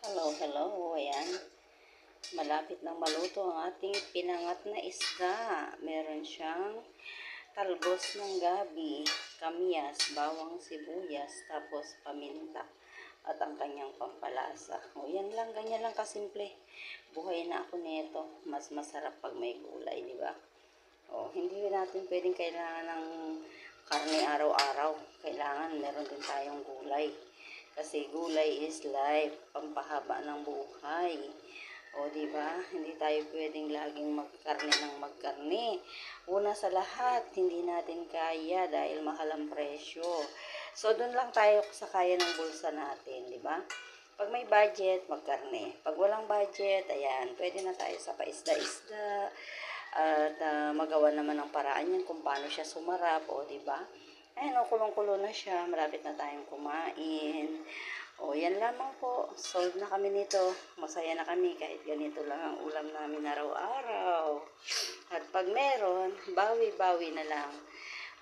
Hello, hello. Ayan. Malapit nang maluto ang ating pinangat na isda. Meron siyang talbos ng gabi, kamyas, bawang sibuyas, tapos paminta at ang kanyang pampalasa. O yan lang, ganyan lang kasimple. Buhay na ako nito. Mas masarap pag may gulay, di ba? O, hindi natin pwedeng kailangan ng karne araw-araw. Kailangan meron din tayong gulay. Kasi gulay is life, pampahaba ng buhay. O, di ba? Hindi tayo pwedeng laging magkarne ng magkarne. Una sa lahat, hindi natin kaya dahil mahal ang presyo. So, doon lang tayo sa kaya ng bulsa natin, di ba? Pag may budget, magkarne. Pag walang budget, ayan, pwede na tayo sa paisda-isda. At magawa naman ng paraan yan kung paano siya sumarap, o di ba? Ayan, kulong-kulo na siya. Malapit na tayong kumain. O, yan lamang po. Solve na kami nito. Masaya na kami kahit ganito lang ang ulam namin araw-araw. At pag meron, bawi-bawi na lang.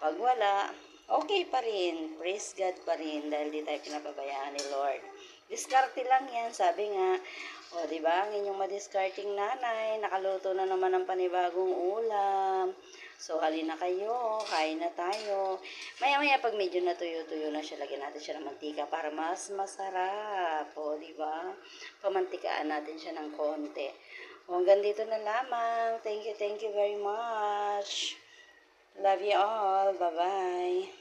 Pag wala, okay pa rin. Praise God pa rin dahil di tayo pinapabayaan ni Lord. Diskarte lang yan. Sabi nga, o, diba, ang inyong madiskarting nanay, nakaluto na naman ng panibagong ulam. So, halina kayo, kain na tayo. Maya-maya pag medyo natuyo-tuyo na siya, lagyan natin siya ng mantika para mas masarap. O, diba? Pamantikaan natin siya ng konti. O, hanggang dito na lamang. Thank you very much. Love you all. Bye-bye.